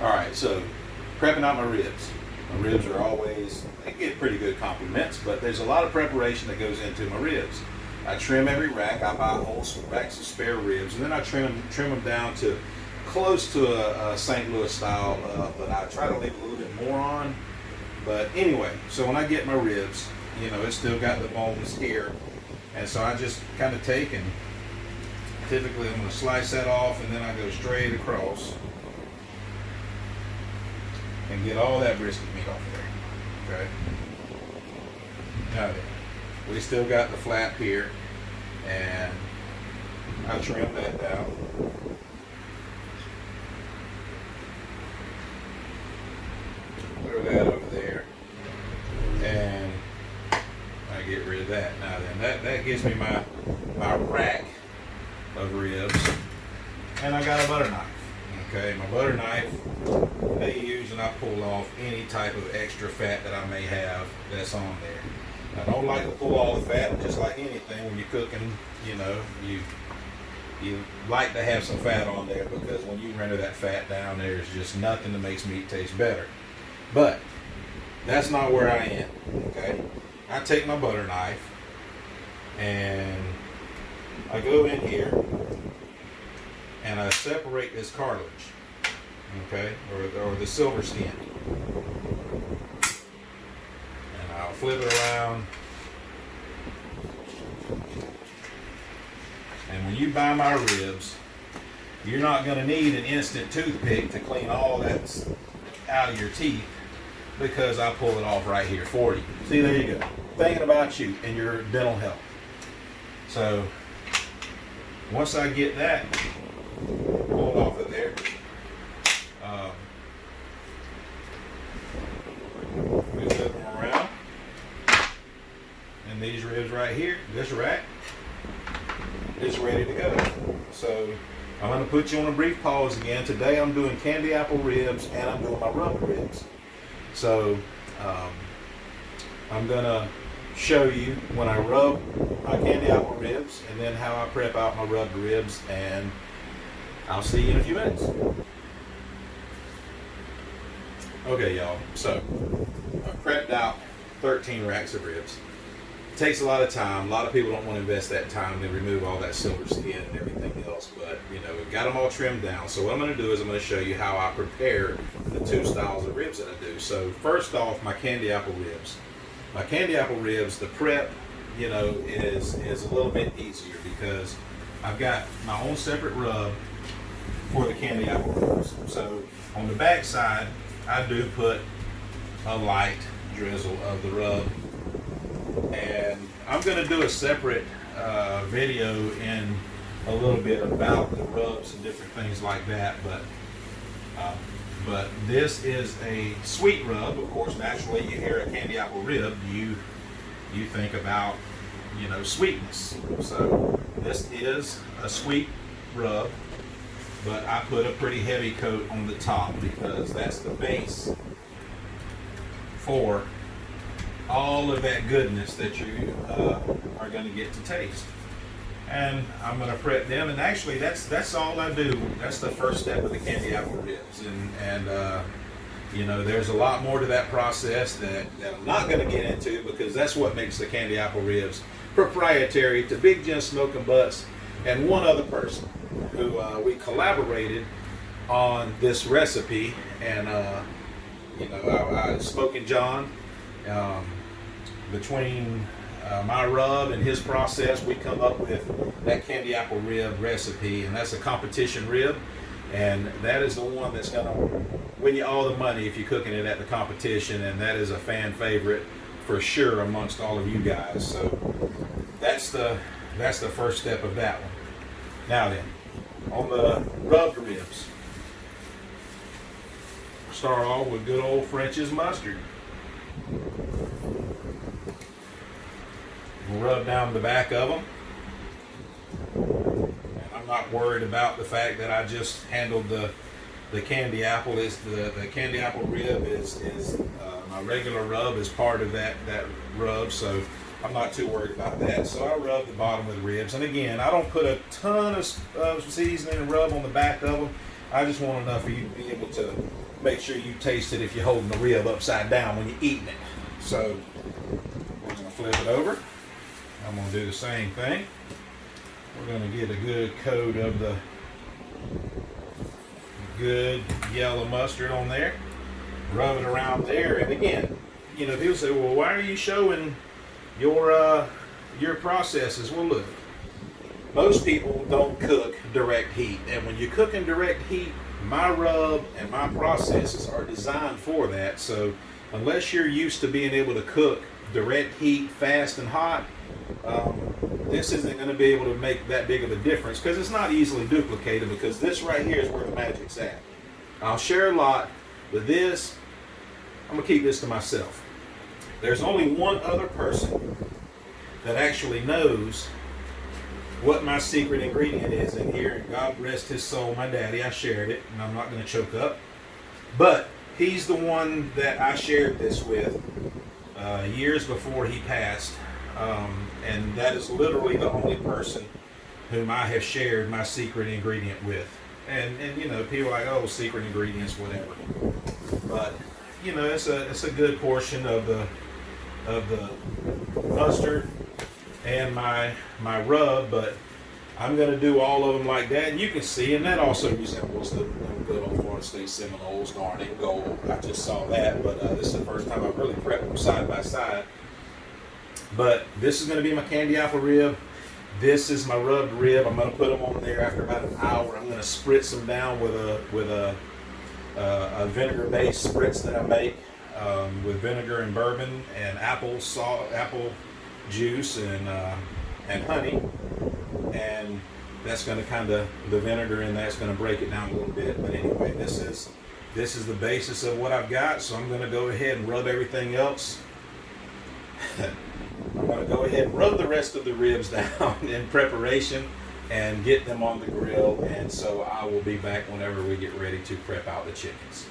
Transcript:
All right, so prepping out my ribs. My ribs are always, they get pretty good compliments, but there's a lot of preparation that goes into my ribs. I trim every rack. I buy whole racks of spare ribs, and then I trim them down to close to a St. Louis style, but I try to leave a little bit more on. But anyway, so when I get my ribs, you know, it's still got the bones here, and so I just kind of take and typically I'm going to slice that off, and then I go straight across and get all that brisket meat off of there. Okay. Now then, we still got the flap here, and I trim that down. Throw that over there, and I get rid of that. Now then, that gives me my rack of ribs, and I got a butter knife. Okay, my butter knife I use, and I pull off any type of extra fat that I may have that's on there. I don't like to pull all the fat, but just like anything, when you're cooking, you know, you like to have some fat on there, because when you render that fat down, there's just nothing that makes meat taste better. But that's not where I am. Okay, I take my butter knife and I go in here and I separate this cartilage, okay, or the silver skin, and I'll flip it around. And when you buy my ribs, you're not going to need an instant toothpick to clean all that out of your teeth, because I pull it off right here for you. See, there you go. Thinking about you and your dental health. So once I get that pulled off of there, we flip them around, and these ribs right here, this rack, is ready to go. So I'm going to put you on a brief pause again. Today I'm doing candy apple ribs, and I'm doing my rubbed ribs. So I'm going to show you when I rub my candy apple ribs, and then how I prep out my rubbed ribs, and I'll see you in a few minutes. Okay, y'all, so I've prepped out 13 racks of ribs. It takes a lot of time. A lot of people don't want to invest that time to remove all that silver skin and everything else, but you know, we've got them all trimmed down. So what I'm going to do is I'm going to show you how I prepare the two styles of ribs that I do. So first off, my candy apple ribs. My candy apple ribs, the prep, you know, is a little bit easier, because I've got my own separate rub for the candy apple ribs. So on the back side, I do put a light drizzle of the rub, and I'm going to do a separate video in a little bit about the rubs and different things like that, but this is a sweet rub. Of course, naturally, you hear a candy apple rib, you think about, you know, sweetness. So this is a sweet rub, but I put a pretty heavy coat on the top, because that's the base for all of that goodness that you are going to get to taste. And I'm going to prep them, and actually that's all I do. That's the first step of the candy apple ribs, and you know, there's a lot more to that process that I'm not going to get into, because that's what makes the candy apple ribs proprietary to Big Jim Smokin' Butts and one other person who we collaborated on this recipe. And you know, Smokin' John, between my rub and his process, we come up with that candy apple rib recipe, and that's a competition rib, and that is the one that's going to win you all the money if you're cooking it at the competition, and that is a fan favorite for sure amongst all of you guys. So that's the first step of that one. Now then, on the rubbed ribs, start off with good old French's mustard. We'll rub down the back of them. And I'm not worried about the fact that I just handled the candy apple. The candy apple rib is my regular rub is part of that rub, so I'm not too worried about that. So I rub the bottom of the ribs, and again, I don't put a ton of seasoning and rub on the back of them. I just want enough for you to be able to make sure you taste it if you're holding the rib upside down when you're eating it. So we're going to flip it over. I'm going to do the same thing. We're going to get a good coat of the good yellow mustard on there. Rub it around there. And again, you know, people say, well, why are you showing your processes? Well, look, most people don't cook direct heat. And when you cook in direct heat, my rub and my processes are designed for that. So unless you're used to being able to cook direct heat, fast and hot, this isn't going to be able to make that big of a difference, because it's not easily duplicated, because this right here is where the magic's at. I'll share a lot, but this, I'm going to keep this to myself. There's only one other person that actually knows what my secret ingredient is in here, and God rest his soul, my daddy. I shared it, and I'm not going to choke up. But he's the one that I shared this with years before he passed. And that is literally the only person whom I have shared my secret ingredient with. And you know, people are like, oh, secret ingredients, whatever. But you know, it's a good portion of the mustard and my rub. But I'm going to do all of them like that. And you can see, and that also resembles the good old Florida State Seminoles, garnet and gold. I just saw that, but this is the first time I've really prepped them side by side. But this is going to be my candy apple rib. This is my rubbed rib. I'm going to put them on there after about an hour. I'm going to spritz them down with a vinegar-based spritz that I make with vinegar and bourbon and apple juice and honey. And that's going to kind of, the vinegar in that's going to break it down a little bit. But anyway, this is the basis of what I've got. So I'm going to go ahead and rub everything else. I'm going to go ahead and rub the rest of the ribs down in preparation and get them on the grill. And so I will be back whenever we get ready to prep out the chickens.